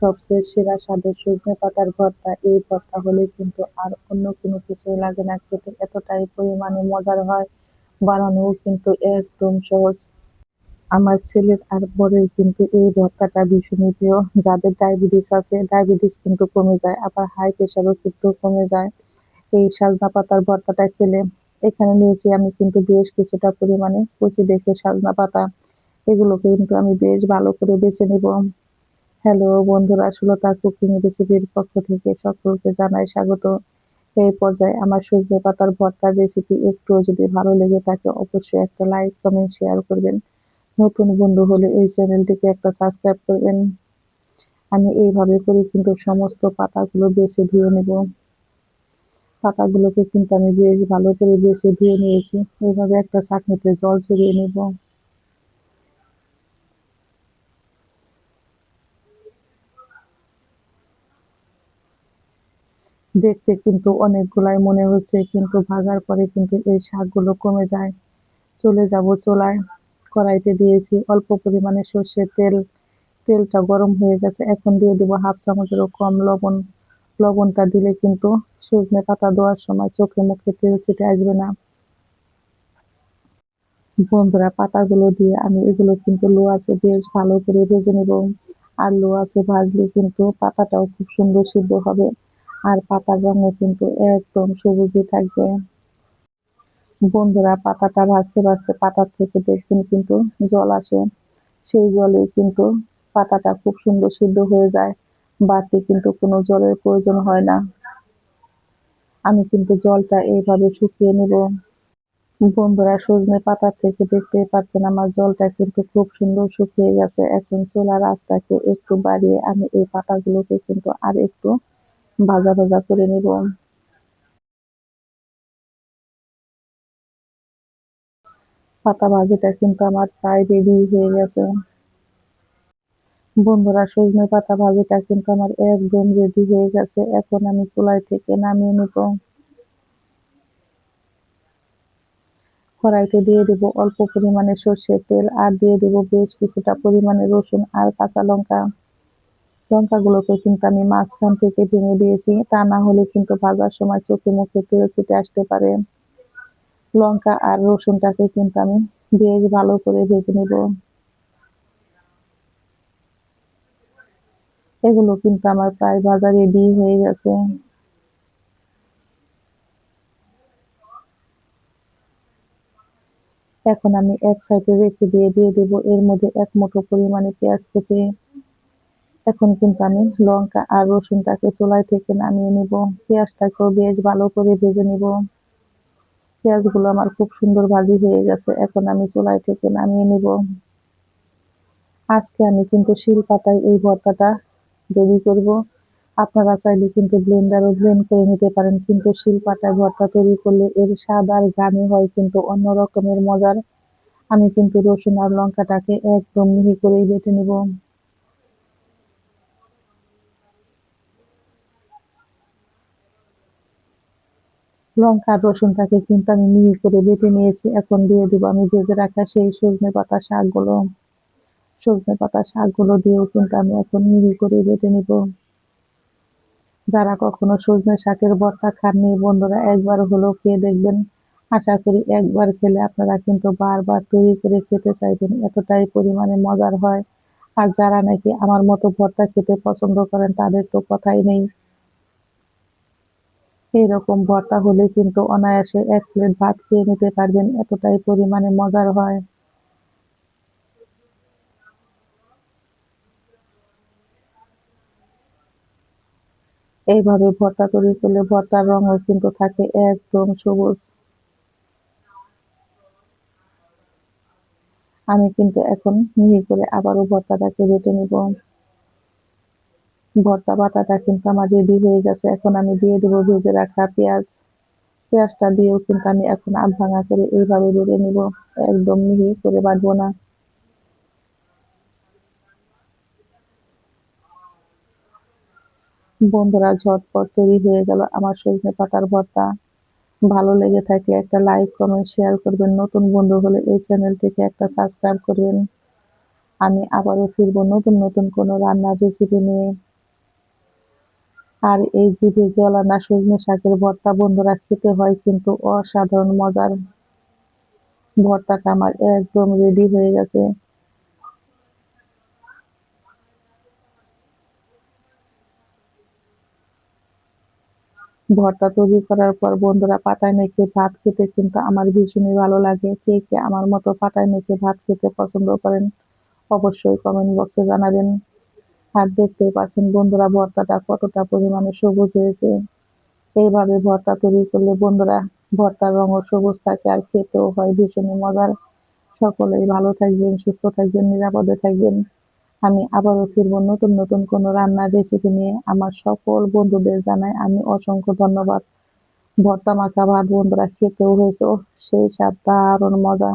সবচেয়ে সেরা স্বাদের সজনে পাতার ভর্তা। এই ভর্তা হলে কিন্তু আর অন্য কোনো কিছুই লাগে না খেতে, এতটাই পরিমাণে মজার হয়। বানানোও কিন্তু একদম সহজ। আমার ছেলের আর বরের কিন্তু এই ভর্তাটা ভীষণই প্রিয়। যাদের ডায়াবেটিস আছে, ডায়াবেটিস কিন্তু কমে যায়, আবার হাই প্রেশারও কিন্তু কমে যায় এই সজনা পাতার ভর্তাটা খেলে। এখানে নিয়েছি আমি কিন্তু বেশ কিছুটা পরিমাণে কচি দেখে সজনা পাতা। এগুলোকে কিন্তু আমি বেশ ভালো করে বেছে নিব। হ্যালো বন্ধুরা, সুলতা কুকিং রেসিপির পক্ষ থেকে সকলকে জানাই স্বাগত। এই পর্যায়ে আমার সজনে পাতার ভর্তার রেসিপি একটুও যদি ভালো লেগে থাকে, অবশ্যই একটা লাইক, কমেন্ট, শেয়ার করবেন। নতুন বন্ধু হলে এই চ্যানেলটিকে একটা সাবস্ক্রাইব করবেন। আমি এইভাবে করে কিন্তু সমস্ত পাতাগুলো বেছে ধুয়ে নেব। পাতাগুলোকে কিন্তু আমি বেশ ভালো করে বেছে ধুয়ে নিয়েছি। এইভাবে একটা ছাঁকনিতে জল ঝরিয়ে নেব। দেখতে কিন্তু অনেকগুলাই মনে হচ্ছে, কিন্তু ভাজার পরে কিন্তু এই শাকগুলো কমে যায়। চলে যাব চুলায়। কড়াইতে দিয়েছি অল্প পরিমাণে সর্ষের তেল। তেলটা গরম হয়ে গেছে, এখন দিয়ে দেবো হাফ চামচেরও কম লবণ। লবণটা দিলে কিন্তু সজনে পাতা দেওয়ার সময় চোখে মুখে তেল ছিটে আসবে না। বন্ধুরা, পাতাগুলো দিয়ে আমি এগুলো কিন্তু লো আঁচে বেশ ভালো করে ভেজে নেব। আর লো আঁচে ভাজলে কিন্তু পাতাটাও খুব সুন্দর সিদ্ধ হবে, আর পাতার রঙও কিন্তু একদম সবুজই থাকবে। বন্ধুরা, পাতাটা ভাজতে ভাজতে পাতার থেকে দেখবেন কিন্তু জল আসে। সেই জলে কিন্তু পাতাটা খুব সুন্দর সিদ্ধ হয়ে যায়। বাড়তি কিন্তু কোনো জলের প্রয়োজন হয় না। আমি কিন্তু জলটা এইভাবে শুকিয়ে নেব। বন্ধুরা, সজনে পাতা থেকে দেখতেই পাচ্ছেন আমার জলটা কিন্তু খুব সুন্দর শুকিয়ে গেছে। এখন চুলার আঁচটাকে একটু বাড়িয়ে আমি এই পাতাগুলোকে কিন্তু আর একটু ভাজা ভাজা করে নেব। পাতা ভাজিটা কিন্তু আমার প্রায় রেডি হয়ে গেছে। বন্ধুরা, সজনে পাতা ভাজিটা কিন্তু আমার একদম রেডি হয়ে গেছে। এখন আমি চুলাই থেকে নামিয়ে নেব। কড়াইতে দিয়ে দেব অল্প পরিমাণে সর্ষের তেল, আর দিয়ে দেব বেশ কিছুটা পরিমাণে রসুন আর কাঁচা লঙ্কা। লঙ্কাগুলোকে কিন্তু আমি মাঝখান থেকে ভেঙে দিয়েছি, তা না হলে কিন্তু ভাজার সময় চোখে মুখে তেল ছিটে আসতে পারে। লঙ্কা আর রসুনটাকে কিন্তু আমি বেশ ভালো করে ভেজে নেব। এগুলো কিন্তু আমার প্রায় ভাজা রেডি হয়ে গেছে। এখন আমি এক সাইডে রেখে দিয়ে দেব এর মধ্যে এক মুঠো পরিমাণে পেঁয়াজ কুচি। এখন কিন্তু আমি লঙ্কা আর রসুনটাকে চুলাই থেকে নামিয়ে নিব। পেঁয়াজটাকেও বেশ ভালো করে ভেজে নিব। পেঁয়াজগুলো আমার খুব সুন্দর ভাজি হয়ে গেছে, এখন আমি চুলাই থেকে নামিয়ে নিব। আজকে আমি কিন্তু শিলপাতায় এই ভর্তাটা তৈরি করব। আপনারা চাইলে কিন্তু ব্লেন্ডারও ব্লেন্ড করে নিতে পারেন, কিন্তু শিলপাটায় ভর্তা তৈরি করলে এর স্বাদ আর ঘ্রাণই হয় কিন্তু অন্য রকমের মজার। আমি কিন্তু রসুন আর লঙ্কাটাকে একদম মিহি করেই বেটে নিব। লঙ্কা আর রসুনটাকে কিন্তু আমি মিহি করে বেটে নিয়েছি। এখন দিয়ে দেবো আমি ভেজে রাখা সেই সজনে পাতা শাকগুলো। সজনে পাতা শাকগুলো দিয়েও কিন্তু আমি এখন মিহি করে বেটে নিব। যারা কখনো সজনে শাকের ভর্তা খাননি, বন্ধুরা একবার হলেও খেয়ে দেখবেন। আশা করি একবার খেলে আপনারা কিন্তু বারবার তৈরি করে খেতে চাইবেন, এতটাই পরিমাণে মজার হয়। আর যারা নাকি আমার মতো ভর্তা খেতে পছন্দ করেন, তাদের তো কথাই নেই। এইরকম ভর্তা হলে কিন্তু অনায়াসে এক প্লেট ভাত খেয়ে নিতে পারবেন, এতটাই পরিমাণে মজার হয়। এইভাবে ভর্তা তৈরি করলে ভর্তার রঙও কিন্তু থাকে একদম সবুজ। আমি কিন্তু এখন মিহি করে আবারও ভর্তাটাকে বেটে নিব। ভর্তা বাটাটা কিন্তু আমার রেডি হয়ে গেছে। এখন আমি দিয়ে দেবো ভেজে রাখা পেঁয়াজ। পেঁয়াজটা দিয়েও কিন্তু আমি এখন আধ ভাঙা করে এইভাবে বেটে নিব, একদম মিহি করে বাটবো না। বন্ধুরা, ঝটপট তৈরি হয়ে গেল আমার সজনে পাতার ভর্তা। ভালো লেগে থাকলে একটা লাইক, কমেন্ট, শেয়ার করবেন। নতুন বন্ধু হলে এই চ্যানেলটিকে একটা সাবস্ক্রাইব করবেন। আমি আবারও ফিরবো নতুন নতুন কোনো রান্নার রেসিপি নিয়ে। আর এই জিভে জল আনা সজনে শাকের ভর্তা বন্ধুরা খেতে হয় কিন্তু অসাধারণ মজার। ভর্তাটা আমার একদম রেডি হয়ে গেছে। ভর্তা তৈরি করার পর বন্ধুরা পাটায় মেখে ভাত খেতে কিন্তু আমার ভীষণই ভালো লাগে। কে কে আমার মতো পাটায় মেখে ভাত খেতে পছন্দ করেন অবশ্যই কমেন্ট বক্সে জানাবেন। আর দেখতেই পাচ্ছেন বন্ধুরা ভর্তাটা কতটা পরিমাণে সবুজ হয়েছে। এইভাবে ভর্তা তৈরি করলে বন্ধুরা ভর্তার রঙও সবুজ থাকে আর খেতেও হয় ভীষণই মজার। সকলেই ভালো থাকবেন, সুস্থ থাকবেন, নিরাপদে থাকবেন। আমি আবারও ফিরবো নতুন নতুন কোনো রান্নার রেসিপি নিয়ে। আমার সকল বন্ধুদের জানাই আমি অসংখ্য ধন্যবাদ। ভর্তা মাখা ভাত বন্ধুরা খেতেও হয়েছে ওহ! সেই স্বাদ, দারুণ মজা।